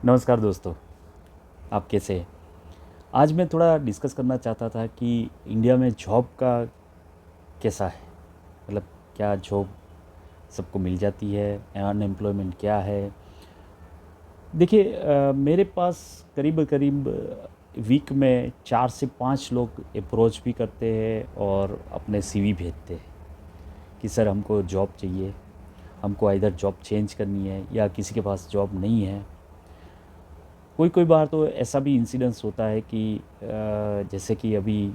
नमस्कार दोस्तों, आप कैसे हैं? आज मैं थोड़ा डिस्कस करना चाहता था कि इंडिया में जॉब का कैसा है। मतलब क्या जॉब सबको मिल जाती है, अनएम्प्लॉयमेंट क्या है। देखिए, मेरे पास करीब करीब वीक में 4 से 5 लोग अप्रोच भी करते हैं और अपने सीवी भेजते हैं कि सर हमको जॉब चाहिए, हमको इधर जॉब चेंज करनी है या किसी के पास जॉब नहीं है। कोई कोई बार तो ऐसा भी इंसिडेंस होता है कि जैसे कि अभी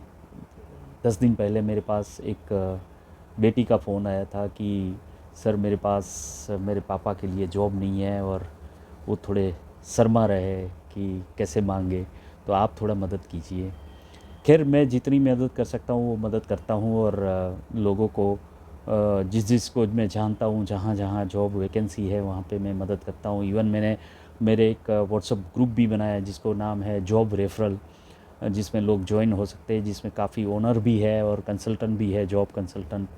10 दिन पहले मेरे पास एक बेटी का फ़ोन आया था कि सर मेरे पास मेरे पापा के लिए जॉब नहीं है और वो थोड़े शर्मा रहे कि कैसे मांगे, तो आप थोड़ा मदद कीजिए। खैर, मैं जितनी मदद कर सकता हूँ वो मदद करता हूँ और लोगों को जिस जिसको मैं जानता हूँ, जहाँ जहाँ जॉब वैकेंसी है वहाँ पे मैं मदद करता हूँ। इवन मैंने मेरे एक व्हाट्सएप ग्रुप भी बनाया है जिसको नाम है जॉब रेफरल, जिसमें लोग ज्वाइन हो सकते हैं, जिसमें काफ़ी ओनर भी है और कंसल्टेंट भी है, जॉब कंसल्टेंट,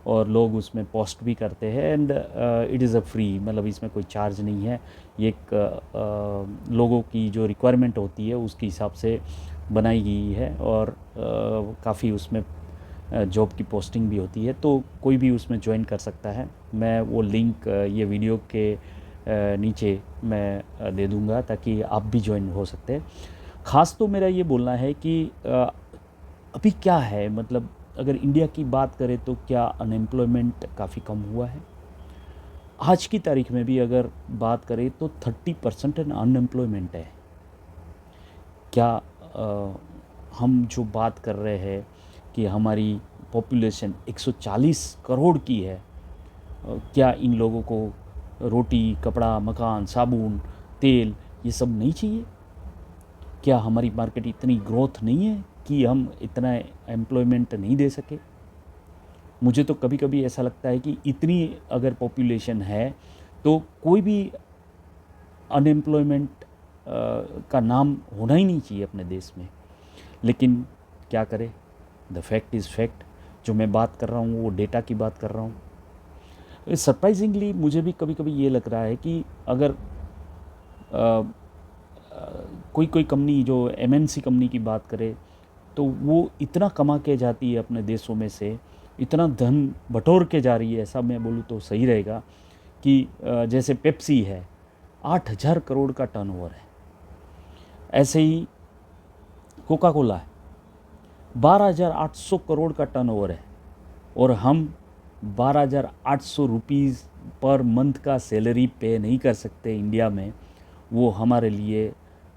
और लोग उसमें पोस्ट भी करते हैं। And it is a free, मतलब इसमें कोई चार्ज नहीं है। ये एक लोगों की जो रिक्वायरमेंट होती है उसके हिसाब से बनाई गई है और काफ़ी उसमें जॉब की पोस्टिंग भी होती है, तो कोई भी उसमें ज्वाइन कर सकता है। मैं वो लिंक ये वीडियो के नीचे मैं दे दूंगा ताकि आप भी ज्वाइन हो सकते हैं। ख़ास तो मेरा ये बोलना है कि अभी क्या है, मतलब अगर इंडिया की बात करें तो क्या अनएम्प्लॉयमेंट काफ़ी कम हुआ है। आज की तारीख में भी अगर बात करें तो 30% अनएम्प्लॉयमेंट है। क्या हम जो बात कर रहे हैं कि हमारी पॉपुलेशन 140 करोड़ की है, क्या इन लोगों को रोटी, कपड़ा, मकान, साबुन, तेल ये सब नहीं चाहिए? क्या हमारी मार्केट इतनी ग्रोथ नहीं है कि हम इतना एम्प्लॉयमेंट नहीं दे सके? मुझे तो कभी कभी ऐसा लगता है कि इतनी अगर पॉपुलेशन है तो कोई भी अनएम्प्लॉयमेंट का नाम होना ही नहीं चाहिए अपने देश में। लेकिन क्या करें, द फैक्ट इज़ फैक्ट। जो मैं बात कर रहा हूँ वो डेटा की बात कर रहा हूँ। सरप्राइजिंगली मुझे भी कभी कभी ये लग रहा है कि अगर कोई कोई कंपनी जो एमएनसी कंपनी की बात करे तो वो इतना कमा के जाती है अपने देशों में से, इतना धन बटोर के जा रही है, ऐसा मैं बोलूँ तो सही रहेगा कि जैसे पेप्सी है, 8,000 करोड़ का टर्नओवर है। ऐसे ही कोका कोला है, 12,800 करोड़ का टर्नओवर है, और हम 12,800 रुपीज़ पर मंथ का सैलरी पे नहीं कर सकते इंडिया में। वो हमारे लिए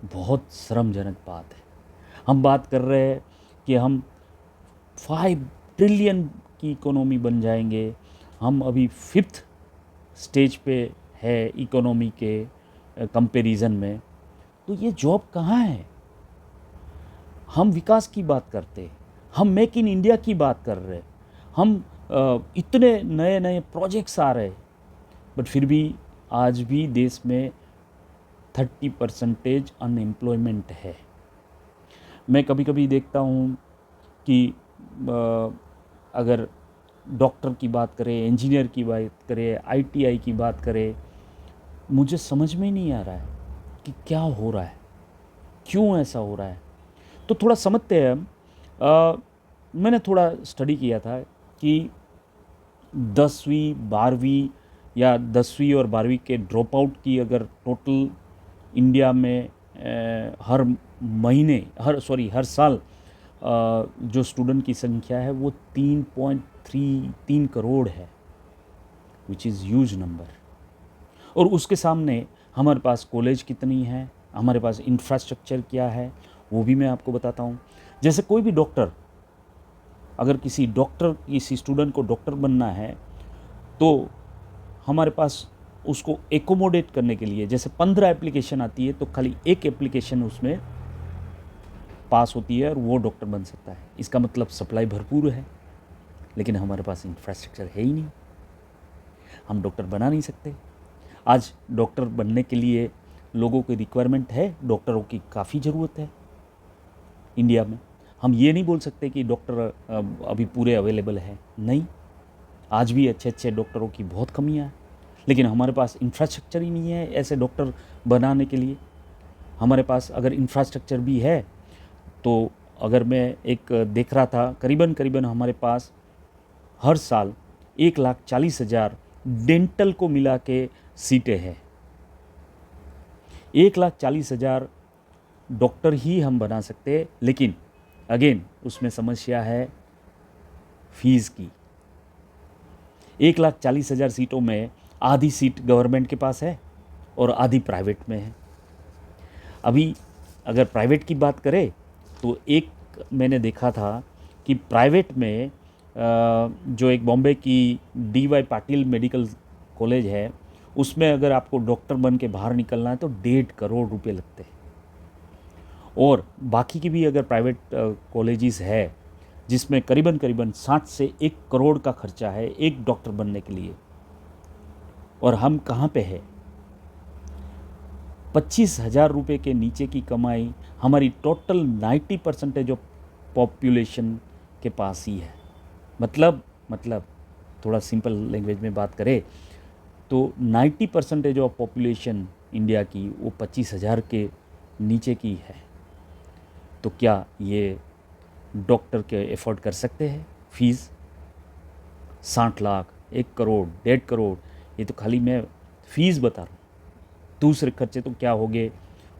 बहुत शर्मजनक बात है। हम बात कर रहे हैं कि हम 5 ट्रिलियन की इकोनॉमी बन जाएंगे। हम अभी 5th स्टेज पे है इकोनॉमी के कंपैरिजन में। तो ये जॉब कहाँ है? हम विकास की बात करते हैं, हम मेक इन इंडिया की बात कर रहे हैं, हम इतने नए नए प्रोजेक्ट्स आ रहे हैं, बट फिर भी आज भी देश में 30% अनएम्प्लॉयमेंट है। मैं कभी कभी देखता हूँ कि अगर डॉक्टर की बात करें, इंजीनियर की बात करें, आईटीआई की बात करें, मुझे समझ में नहीं आ रहा है कि क्या हो रहा है, क्यों ऐसा हो रहा है। तो थोड़ा समझते हैं हम। मैंने थोड़ा स्टडी किया था कि 10वीं 12वीं या 10वीं और 12वीं के ड्रॉप आउट की अगर टोटल इंडिया में हर महीने हर साल जो स्टूडेंट की संख्या है वो 3.33 करोड़ है, विच इज़ ह्यूज नंबर। और उसके सामने हमारे पास कॉलेज कितनी है, हमारे पास इंफ्रास्ट्रक्चर क्या है, वो भी मैं आपको बताता हूँ। जैसे कोई भी डॉक्टर, अगर किसी स्टूडेंट को डॉक्टर बनना है तो हमारे पास उसको एकोमोडेट करने के लिए जैसे 15 एप्लीकेशन आती है तो खाली एक एप्लीकेशन उसमें पास होती है और वो डॉक्टर बन सकता है। इसका मतलब सप्लाई भरपूर है, लेकिन हमारे पास इंफ्रास्ट्रक्चर है ही नहीं, हम डॉक्टर बना नहीं सकते। आज डॉक्टर बनने के लिए लोगों की रिक्वायरमेंट है, डॉक्टरों की काफ़ी ज़रूरत है इंडिया में। हम ये नहीं बोल सकते कि डॉक्टर अभी पूरे अवेलेबल है, नहीं, आज भी अच्छे अच्छे डॉक्टरों की बहुत कमियां है, लेकिन हमारे पास इंफ्रास्ट्रक्चर ही नहीं है ऐसे डॉक्टर बनाने के लिए। हमारे पास अगर इंफ्रास्ट्रक्चर भी है तो अगर मैं एक देख रहा था, करीबन करीबन हमारे पास हर साल 1,40,000 डेंटल को मिला के सीटें हैं। 1,40,000 डॉक्टर ही हम बना सकते हैं, लेकिन अगेन उसमें समस्या है फीस की। 1,40,000 सीटों में आधी सीट गवर्नमेंट के पास है और आधी प्राइवेट में है। अभी अगर प्राइवेट की बात करें तो एक मैंने देखा था कि प्राइवेट में जो एक बॉम्बे की DY पाटिल मेडिकल कॉलेज है, उसमें अगर आपको डॉक्टर बन के बाहर निकलना है तो 1.5 करोड़ रुपए लगते हैं। और बाकी की भी अगर प्राइवेट कॉलेजेस है जिसमें करीबन करीबन 60 से 1 करोड़ का खर्चा है एक डॉक्टर बनने के लिए, और हम कहाँ पे है? 25,000 रुपये के नीचे की कमाई हमारी टोटल 90% ऑफ पॉपुलेशन के पास ही है। मतलब थोड़ा सिंपल लैंग्वेज में बात करें तो 90% ऑफ पॉपुलेशन इंडिया की वो 25,000 के नीचे की है। तो क्या ये डॉक्टर के एफोर्ड कर सकते हैं फीस? 60 लाख, 1 करोड़, 1.5 करोड़, ये तो खाली मैं फीस बता रहा हूँ। दूसरे खर्चे तो क्या होंगे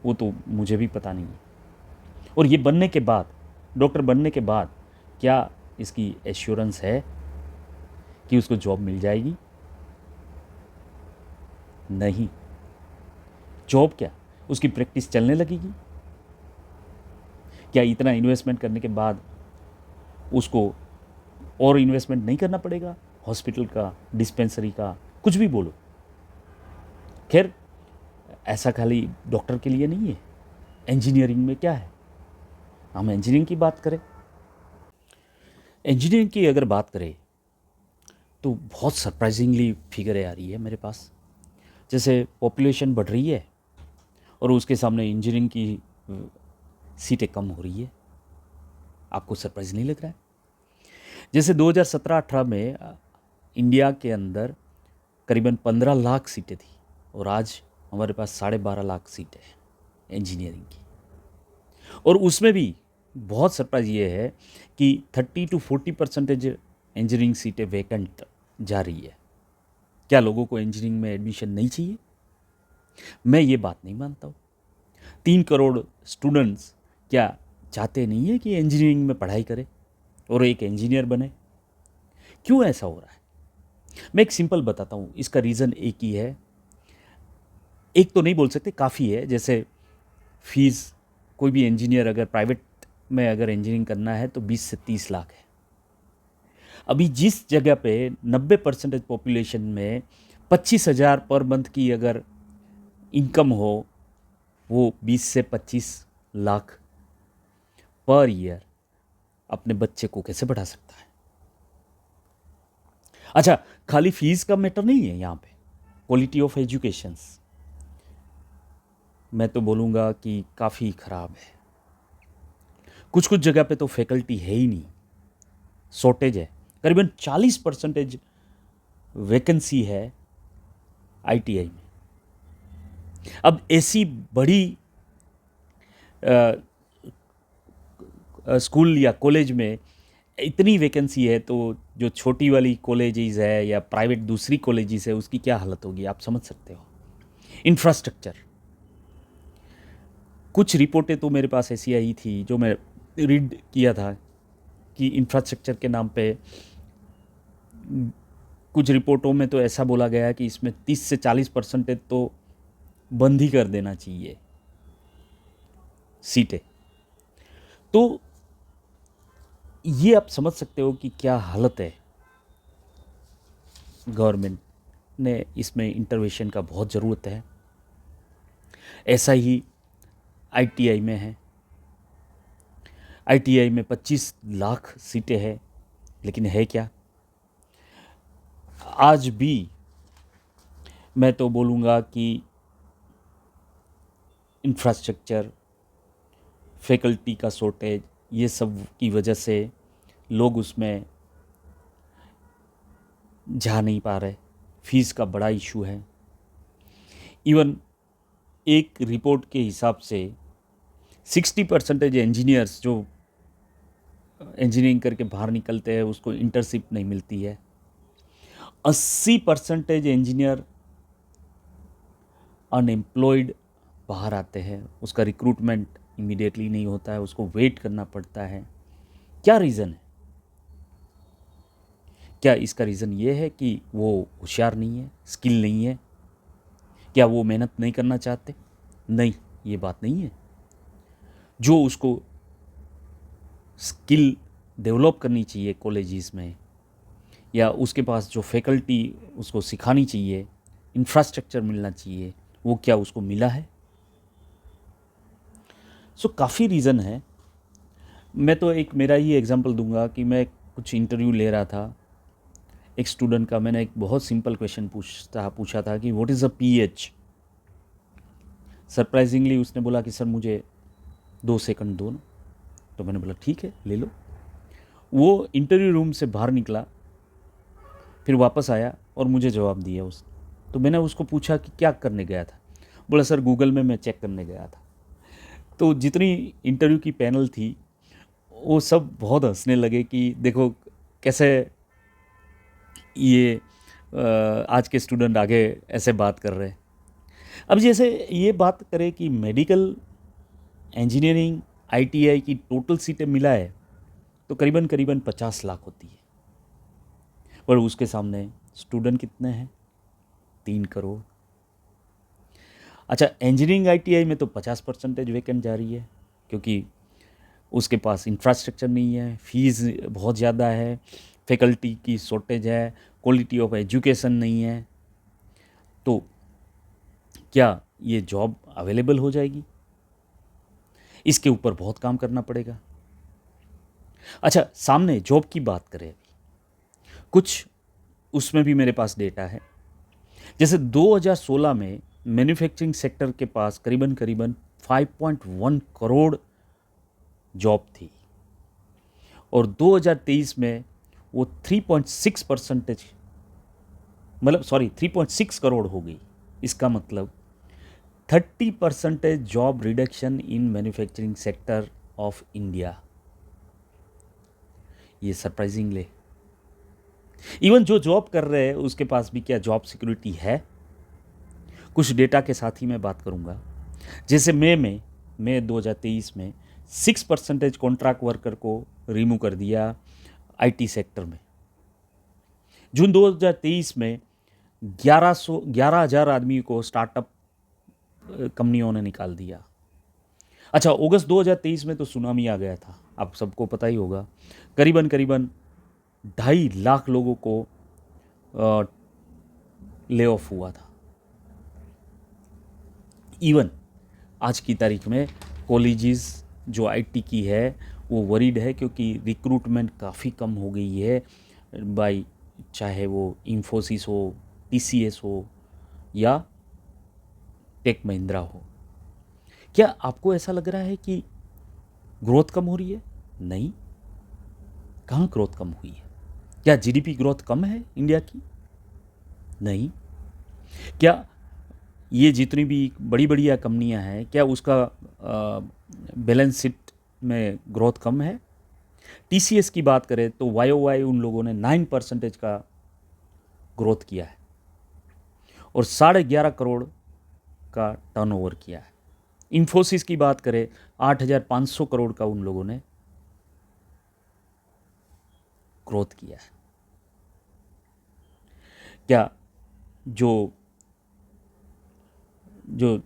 वो तो मुझे भी पता नहीं है। और ये बनने के बाद, डॉक्टर बनने के बाद क्या इसकी एश्योरेंस है कि उसको जॉब मिल जाएगी? नहीं। जॉब क्या, उसकी प्रैक्टिस चलने लगेगी? क्या इतना इन्वेस्टमेंट करने के बाद उसको और इन्वेस्टमेंट नहीं करना पड़ेगा? हॉस्पिटल का, डिस्पेंसरी का, कुछ भी बोलो। खैर, ऐसा खाली डॉक्टर के लिए नहीं है। इंजीनियरिंग में क्या है? हम इंजीनियरिंग की बात करें, इंजीनियरिंग की अगर बात करें तो बहुत सरप्राइजिंगली फिगरें आ रही है मेरे पास। जैसे पॉपुलेशन बढ़ रही है और उसके सामने इंजीनियरिंग की सीटें कम हो रही है। आपको सरप्राइज नहीं लग रहा है? जैसे 2017-18 में इंडिया के अंदर करीबन 15 लाख सीटें थी और आज हमारे पास 12.5 लाख सीटें हैं इंजीनियरिंग की। और उसमें भी बहुत सरप्राइज ये है कि 30 to 40% इंजीनियरिंग सीटें वैकेंट जा रही है। क्या लोगों को इंजीनियरिंग में एडमिशन नहीं चाहिए? मैं ये बात नहीं मानता हूँ। 3 करोड़ स्टूडेंट्स क्या चाहते नहीं है कि इंजीनियरिंग में पढ़ाई करें और एक इंजीनियर बने? क्यों ऐसा हो रहा है? मैं एक सिंपल बताता हूँ। इसका रीज़न एक ही है, एक तो नहीं बोल सकते, काफ़ी है। जैसे फीस, कोई भी इंजीनियर अगर प्राइवेट में अगर इंजीनियरिंग करना है तो 20 से 30 लाख है। अभी जिस जगह पे 90% पॉपुलेशन में 25,000 पर मंथ की अगर इनकम हो, वो 20 से 25 लाख पर ईयर अपने बच्चे को कैसे बढ़ा सकता है? अच्छा, खाली फीस का मैटर नहीं है यहाँ पे, क्वालिटी ऑफ एजुकेशंस मैं तो बोलूँगा कि काफ़ी ख़राब है। कुछ कुछ जगह पे तो फैकल्टी है ही नहीं, शॉर्टेज है। करीबन 40% वैकेंसी है ITI में। अब ऐसी बड़ी स्कूल या कॉलेज में इतनी वैकेंसी है तो जो छोटी वाली कॉलेजेस है या प्राइवेट दूसरी कॉलेजेस है उसकी क्या हालत होगी, आप समझ सकते हो। इंफ्रास्ट्रक्चर, कुछ रिपोर्टें तो मेरे पास ऐसी आई थी जो मैं रीड किया था कि इंफ्रास्ट्रक्चर के नाम पे कुछ रिपोर्टों में तो ऐसा बोला गया है कि इसमें 30 से 40% तो बंद ही कर देना चाहिए सीटें। तो ये आप समझ सकते हो कि क्या हालत है। गवर्नमेंट ने इसमें इंटरवेंशन का बहुत ज़रूरत है। ऐसा ही ITI में है। ITI में 25 लाख सीटें हैं, लेकिन है क्या? आज भी मैं तो बोलूँगा कि इंफ्रास्ट्रक्चर, फैकल्टी का शॉर्टेज, ये सब की वजह से लोग उसमें जा नहीं पा रहे। फीस का बड़ा इशू है। इवन एक रिपोर्ट के हिसाब से 60% इंजीनियर्स जो इंजीनियरिंग करके बाहर निकलते हैं उसको इंटर्नशिप नहीं मिलती है। 80% इंजीनियर अनएम्प्लॉयड बाहर आते हैं, उसका रिक्रूटमेंट इमीडिएटली नहीं होता है, उसको वेट करना पड़ता है। क्या रीज़न है? क्या इसका रीज़न ये है कि वो होशियार नहीं है, स्किल नहीं है? क्या वो मेहनत नहीं करना चाहते? नहीं, ये बात नहीं है। जो उसको स्किल डेवलप करनी चाहिए कॉलेजेस में, या उसके पास जो फैकल्टी उसको सिखानी चाहिए, इंफ्रास्ट्रक्चर मिलना चाहिए, वो क्या उसको मिला है? सो काफ़ी रीज़न है। मैं तो एक मेरा ही एग्जांपल दूंगा कि मैं कुछ इंटरव्यू ले रहा था एक स्टूडेंट का। मैंने एक बहुत सिंपल क्वेश्चन पूछा था कि what is a pH. Surprisingly उसने बोला कि सर मुझे 2 सेकंड दो ना। तो मैंने बोला ठीक है ले लो। वो इंटरव्यू रूम से बाहर निकला, फिर वापस आया और मुझे जवाब दिया उसने। तो मैंने उसको पूछा कि क्या करने गया था। बोला सर गूगल में मैं चेक करने गया था। तो जितनी इंटरव्यू की पैनल थी वो सब बहुत हंसने लगे कि देखो कैसे ये आज के स्टूडेंट आगे ऐसे बात कर रहे हैं। अब जैसे ये बात करें कि मेडिकल इंजीनियरिंग आईटीआई की टोटल सीटें मिला है तो करीबन करीबन 50 लाख होती है, पर उसके सामने स्टूडेंट कितने हैं? 3 करोड़। अच्छा, इंजीनियरिंग आईटीआई में तो 50% वैकेंट जा रही है क्योंकि उसके पास इंफ्रास्ट्रक्चर नहीं है, फीस बहुत ज़्यादा है, फैकल्टी की शॉर्टेज है, क्वालिटी ऑफ एजुकेशन नहीं है। तो क्या ये जॉब अवेलेबल हो जाएगी? इसके ऊपर बहुत काम करना पड़ेगा। अच्छा, सामने जॉब की बात करें, कुछ उसमें भी मेरे पास डेटा है। जैसे 2016 में मैन्युफैक्चरिंग सेक्टर के पास करीबन करीबन 5.1 करोड़ जॉब थी और 2023 में वो 3.6%, मतलब सॉरी 3.6 करोड़ हो गई। इसका मतलब 30% job reduction in manufacturing sector of India. ये सरप्राइजिंगली, इवन जो जॉब कर रहे हैं उसके पास भी क्या जॉब सिक्योरिटी है? कुछ डेटा के साथ ही मैं बात करूंगा। जैसे मई 2023 में 6% कॉन्ट्रैक्ट वर्कर को रिमूव कर दिया आईटी सेक्टर में। जून 2023 में 11,000 आदमी को स्टार्टअप कंपनियों ने निकाल दिया। अच्छा, अगस्त 2023 में तो सुनामी आ गया था, आप सबको पता ही होगा। करीबन करीबन 2.5 लाख लोगों को ले ऑफ हुआ था। इवन आज की तारीख में कॉलेजेस जो आईटी की है वो वरीड है क्योंकि रिक्रूटमेंट काफ़ी कम हो गई है बाई, चाहे वो इंफोसिस हो, टीसीएस हो या टेक महिंद्रा हो। क्या आपको ऐसा लग रहा है कि ग्रोथ कम हो रही है? नहीं। कहाँ ग्रोथ कम हुई है? क्या जीडीपी ग्रोथ कम है इंडिया की? नहीं। क्या ये जितनी भी बड़ी बड़ी कंपनियां हैं क्या उसका बैलेंस शीट में ग्रोथ कम है? टीसीएस की बात करें तो वाई उन लोगों ने 9% का ग्रोथ किया है और 11.5 करोड़ का टर्नओवर किया है। इंफोसिस की बात करें 8,500 करोड़ का उन लोगों ने ग्रोथ किया है। क्या जो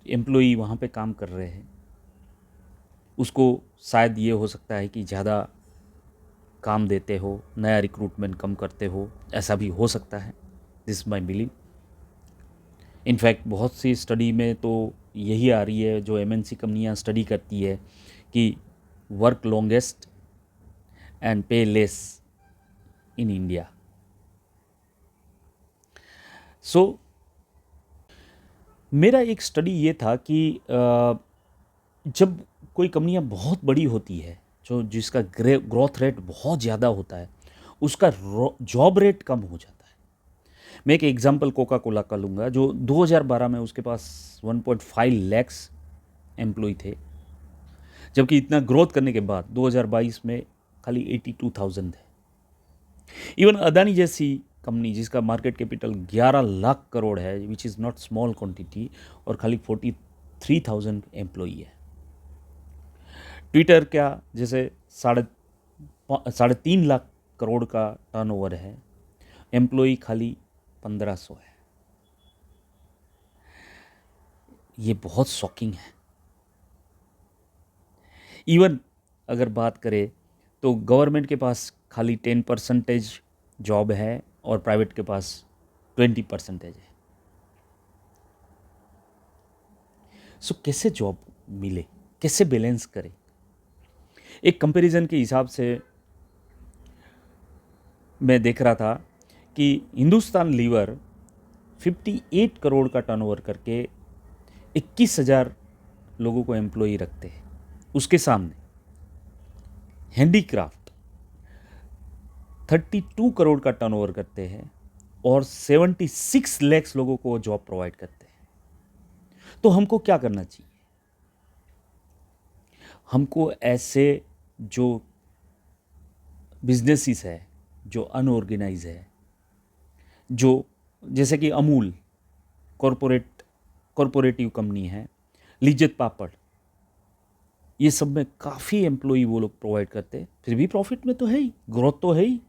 एम्प्लॉई वहाँ पे काम कर रहे हैं उसको शायद ये हो सकता है कि ज़्यादा काम देते हो, नया रिक्रूटमेंट कम करते हो, ऐसा भी हो सकता है। This my believe. इनफैक्ट बहुत सी स्टडी में तो यही आ रही है, जो एमएनसी कंपनियां स्टडी करती है कि वर्क लॉन्गेस्ट एंड पे लेस इन इंडिया। सो मेरा एक स्टडी ये था कि जब कोई कंपनियां बहुत बड़ी होती है, जो जिसका ग्रोथ रेट बहुत ज़्यादा होता है, उसका जॉब रेट कम हो जाता है। मैं एक एग्जांपल कोका कोला का लूँगा, जो 2012 में उसके पास 1.5 लैक्स एम्प्लॉय थे, जबकि इतना ग्रोथ करने के बाद 2022 में खाली 82,000 है। इवन अदानी जैसी कंपनी जिसका मार्केट कैपिटल 11 लाख करोड़ है, which is not small quantity, और खाली 43,000 एम्प्लॉई है। ट्विटर क्या, जैसे साढ़े 3 लाख करोड़ का टर्नओवर है, एम्प्लॉई खाली 1500 है। ये बहुत शॉकिंग है। इवन अगर बात करें तो गवर्नमेंट के पास खाली 10% जॉब है और प्राइवेट के पास 20% है। सो कैसे जॉब मिले, कैसे बैलेंस करें? एक कंपैरिजन के हिसाब से मैं देख रहा था कि हिंदुस्तान लीवर 58 करोड़ का टर्नओवर करके 21,000 लोगों को एम्प्लॉई रखते हैं। उसके सामने हैंडीक्राफ्ट 32 करोड़ का टर्नओवर करते हैं और 76 लाख लोगों को जॉब प्रोवाइड करते हैं। तो हमको क्या करना चाहिए? हमको ऐसे जो बिजनेसेस है, जो अनऑर्गेनाइज है, जो जैसे कि अमूल कॉरपोरेटिव कंपनी है, लिज्जत पापड़, ये सब में काफ़ी एम्प्लॉई वो लोग प्रोवाइड करते हैं, फिर भी प्रॉफिट में तो है ही, ग्रोथ तो है ही।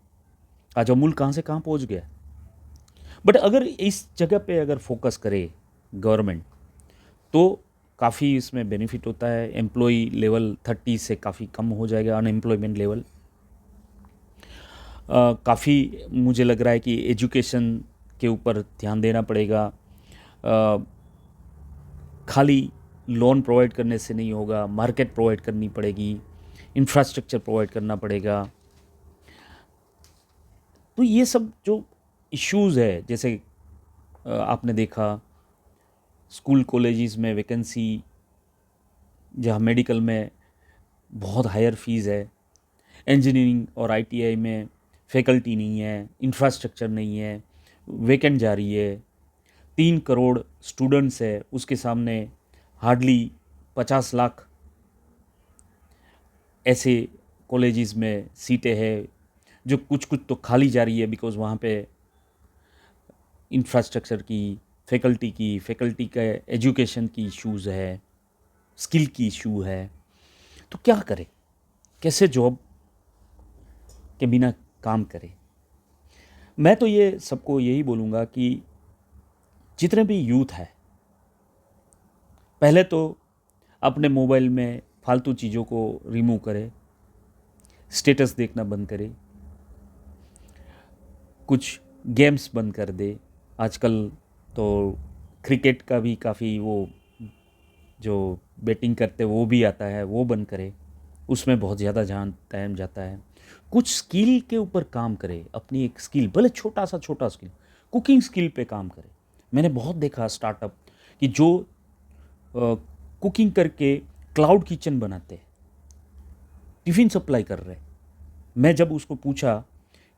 आज अमूल कहाँ से कहाँ पहुँच गया। बट अगर इस जगह पे अगर फोकस करे गवर्नमेंट तो काफ़ी इसमें बेनिफिट होता है। एम्प्लॉई लेवल 30 से काफ़ी कम हो जाएगा, अनएम्प्लॉयमेंट लेवल। काफ़ी मुझे लग रहा है कि एजुकेशन के ऊपर ध्यान देना पड़ेगा। खाली लोन प्रोवाइड करने से नहीं होगा, मार्केट प्रोवाइड करनी पड़ेगी, इंफ्रास्ट्रक्चर प्रोवाइड करना पड़ेगा। तो ये सब जो इश्यूज़ है, जैसे आपने देखा स्कूल कॉलेजेस में वैकेंसी, जहाँ मेडिकल में बहुत हायर फीस है, इंजीनियरिंग और आईटीआई में फैकल्टी नहीं है, इंफ्रास्ट्रक्चर नहीं है, वैकेंट जा रही है। 3 करोड़ स्टूडेंट्स है, उसके सामने हार्डली 50 लाख ऐसे कॉलेजेस में सीटें हैं जो कुछ कुछ तो खाली जा रही है, बिकॉज़ वहाँ पे इंफ्रास्ट्रक्चर की, फैकल्टी का, एजुकेशन की इश्यूज़ है, स्किल की इशू है। तो क्या करें, कैसे जॉब के बिना काम करें? मैं तो ये सबको यही बोलूँगा कि जितने भी यूथ है, पहले तो अपने मोबाइल में फालतू चीज़ों को रिमूव करें, स्टेटस देखना बंद करें, कुछ गेम्स बंद कर दे। आजकल तो क्रिकेट का भी काफ़ी वो जो बैटिंग करते वो भी आता है, वो बंद करे, उसमें बहुत ज़्यादा टाइम जाता है। कुछ स्किल के ऊपर काम करे, अपनी एक स्किल, भले छोटा स्किल, कुकिंग स्किल पे काम करे। मैंने बहुत देखा स्टार्टअप कि जो कुकिंग करके क्लाउड किचन बनाते हैं, टिफ़िन सप्लाई कर रहे हैं। मैं जब उसको पूछा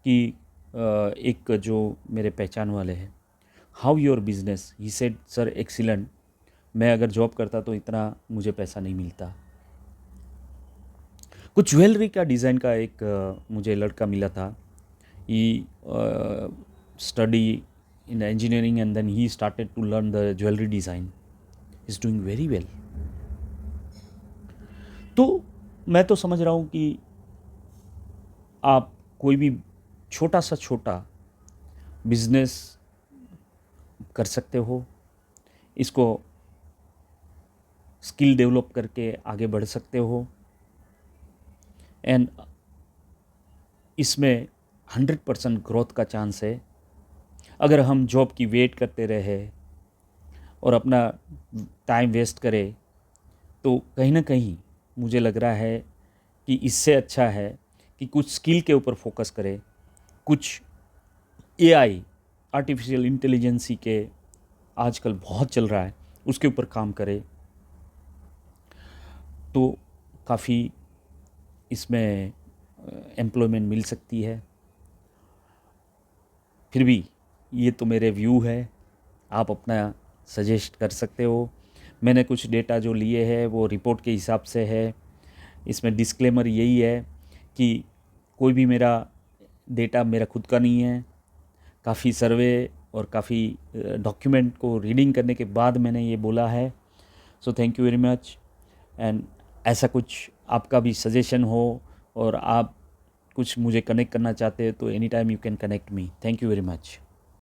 कि एक जो मेरे पहचान वाले हैं, how your business, he said sir excellent, मैं अगर जॉब करता तो इतना मुझे पैसा नहीं मिलता। कुछ ज्वेलरी का डिज़ाइन का एक मुझे लड़का मिला था। He study in engineering and then he started to learn the jewellery design, is doing very well. तो मैं तो समझ रहा हूँ कि आप कोई भी छोटा बिजनेस कर सकते हो, इसको स्किल डेवलप करके आगे बढ़ सकते हो, एंड इसमें 100% ग्रोथ का चांस है। अगर हम जॉब की वेट करते रहे और अपना टाइम वेस्ट करें तो कहीं ना कहीं मुझे लग रहा है कि इससे अच्छा है कि कुछ स्किल के ऊपर फोकस करें, कुछ एआई, आर्टिफिशियल इंटेलिजेंसी के आजकल बहुत चल रहा है, उसके ऊपर काम करें तो काफ़ी इसमें एम्प्लॉयमेंट मिल सकती है। फिर भी ये तो मेरे व्यू है, आप अपना सजेस्ट कर सकते हो। मैंने कुछ डेटा जो लिए है वो रिपोर्ट के हिसाब से है। इसमें डिस्क्लेमर यही है कि कोई भी मेरा डेटा मेरा खुद का नहीं है। काफ़ी सर्वे और काफ़ी डॉक्यूमेंट को रीडिंग करने के बाद मैंने ये बोला है। So thank you very much. And ऐसा कुछ आपका भी सजेशन हो और आप कुछ मुझे कनेक्ट करना चाहते हैं तो any time you can connect me. Thank you very much.